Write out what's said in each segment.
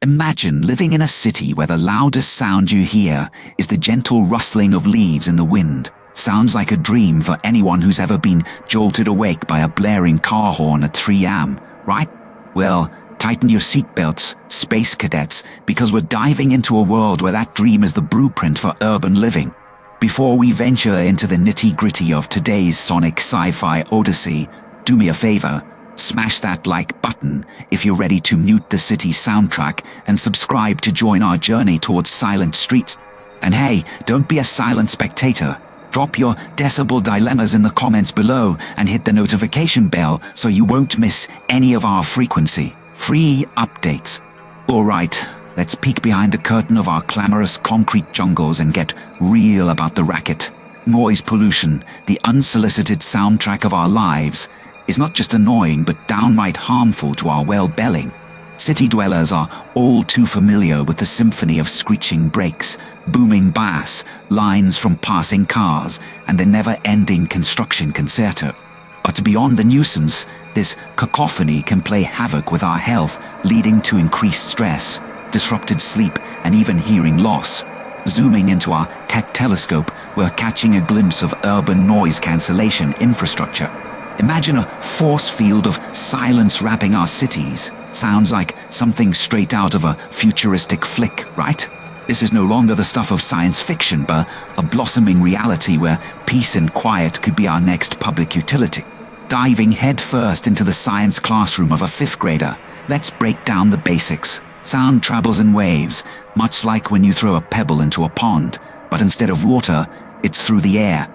Imagine living in a city where the loudest sound you hear is the gentle rustling of leaves in the wind. Sounds like a dream for anyone who's ever been jolted awake by a blaring car horn at 3 a.m., right? Well, tighten your seatbelts, space cadets, because we're diving into a world where that dream is the blueprint for urban living. Before we venture into the nitty-gritty of today's sonic sci-fi odyssey, do me a favor, smash that like button if you're ready to mute the city soundtrack and subscribe to join our journey towards silent streets. And hey, don't be a silent spectator. Drop your decibel dilemmas in the comments below and hit the notification bell so you won't miss any of our frequency-free updates. Alright, let's peek behind the curtain of our clamorous concrete jungles and get real about the racket. Noise pollution, the unsolicited soundtrack of our lives, is not just annoying but downright harmful to our well-being. City dwellers are all too familiar with the symphony of screeching brakes, booming bass, lines from passing cars, and the never-ending construction concerto. But beyond the nuisance, this cacophony can play havoc with our health, leading to increased stress, disrupted sleep, and even hearing loss. Zooming into our tech telescope, we're catching a glimpse of urban noise cancellation infrastructure. Imagine a force field of silence wrapping our cities. Sounds like something straight out of a futuristic flick, right? This is no longer the stuff of science fiction, but a blossoming reality where peace and quiet could be our next public utility. Diving headfirst into the science classroom of a 5th grader, let's break down the basics. Sound travels in waves, much like when you throw a pebble into a pond, but instead of water, it's through the air.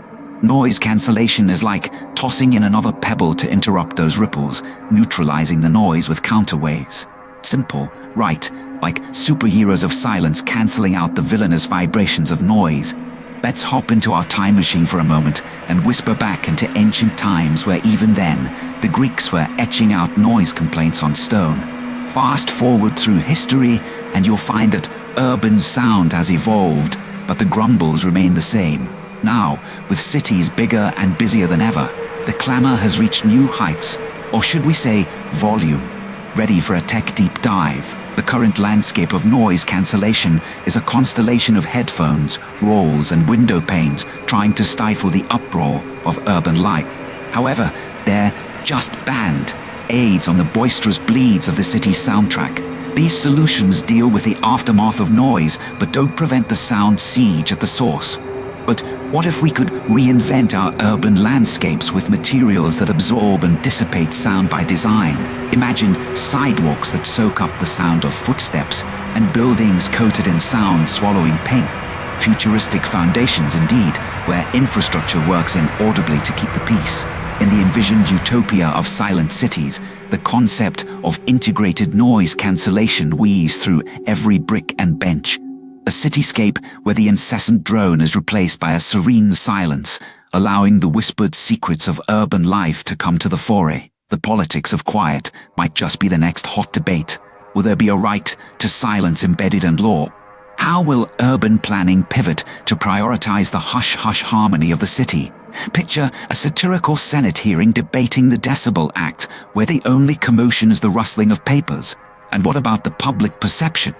Noise cancellation is like tossing in another pebble to interrupt those ripples, neutralizing the noise with counterwaves. Simple, right, like superheroes of silence canceling out the villainous vibrations of noise. Let's hop into our time machine for a moment and whisper back into ancient times where even then, the Greeks were etching out noise complaints on stone. Fast forward through history and you'll find that urban sound has evolved, but the grumbles remain the same. Now, with cities bigger and busier than ever, the clamor has reached new heights, or should we say, volume. Ready for a tech deep dive? The current landscape of noise cancellation is a constellation of headphones, rolls, and window panes trying to stifle the uproar of urban life. However, they're just band aids on the boisterous bleeds of the city's soundtrack. These solutions deal with the aftermath of noise, but don't prevent the sound siege at the source. But what if we could reinvent our urban landscapes with materials that absorb and dissipate sound by design? Imagine sidewalks that soak up the sound of footsteps and buildings coated in sound-swallowing paint. Futuristic foundations indeed, where infrastructure works inaudibly to keep the peace. In the envisioned utopia of silent cities, the concept of integrated noise cancellation weaves through every brick and bench. A cityscape where the incessant drone is replaced by a serene silence, allowing the whispered secrets of urban life to come to the fore. The politics of quiet might just be the next hot debate. Will there be a right to silence embedded in law? How will urban planning pivot to prioritize the hush-hush harmony of the city? Picture a satirical Senate hearing debating the Decibel Act, where the only commotion is the rustling of papers. And what about the public perception?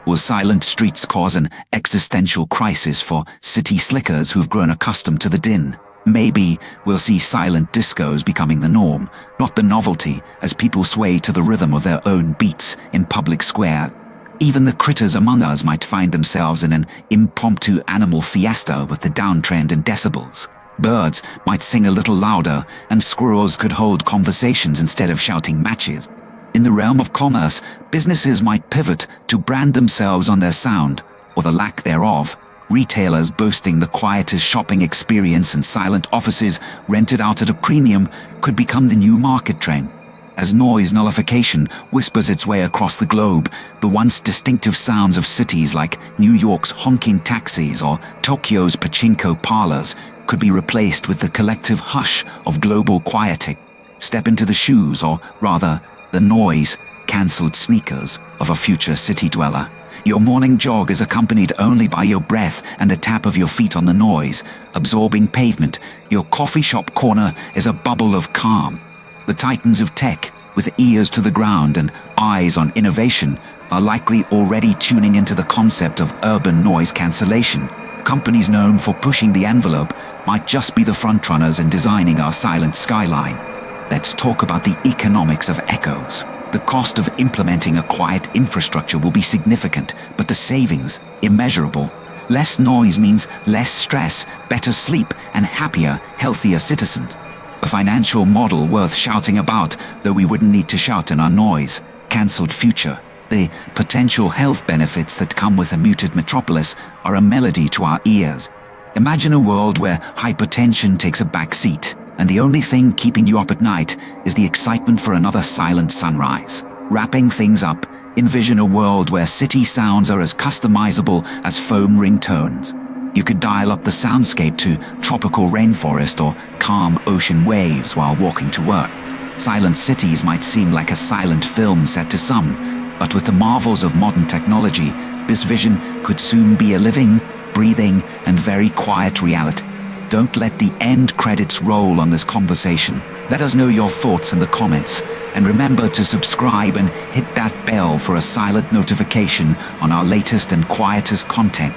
Will silent streets cause an existential crisis for city slickers who've grown accustomed to the din? Maybe we'll see silent discos becoming the norm, not the novelty, as people sway to the rhythm of their own beats in public square. Even the critters among us might find themselves in an impromptu animal fiesta with the downtrend in decibels. Birds might sing a little louder, and squirrels could hold conversations instead of shouting matches. In the realm of commerce, businesses might pivot to brand themselves on their sound, or the lack thereof. Retailers boasting the quietest shopping experience and silent offices rented out at a premium could become the new market trend. As noise nullification whispers its way across the globe, the once distinctive sounds of cities like New York's honking taxis or Tokyo's pachinko parlors could be replaced with the collective hush of global quieting. Step into the shoes, or rather, the noise-cancelled sneakers of a future city dweller. Your morning jog is accompanied only by your breath and the tap of your feet on the noise-absorbing pavement. Your coffee shop corner is a bubble of calm. The titans of tech, with ears to the ground and eyes on innovation, are likely already tuning into the concept of urban noise cancellation. Companies known for pushing the envelope might just be the frontrunners in designing our silent skyline. Let's talk about the economics of echoes. The cost of implementing a quiet infrastructure will be significant, but the savings, immeasurable. Less noise means less stress, better sleep, and happier, healthier citizens. A financial model worth shouting about, though we wouldn't need to shout in our noise. Cancelled future. The potential health benefits that come with a muted metropolis are a melody to our ears. Imagine a world where hypertension takes a back seat, and the only thing keeping you up at night is the excitement for another silent sunrise. Wrapping things up, envision a world where city sounds are as customizable as foam ringtones. You could dial up the soundscape to tropical rainforest or calm ocean waves while walking to work. Silent cities might seem like a silent film set to some, but with the marvels of modern technology, this vision could soon be a living, breathing, and very quiet reality. Don't let the end credits roll on this conversation. Let us know your thoughts in the comments, and remember to subscribe and hit that bell for a silent notification on our latest and quietest content.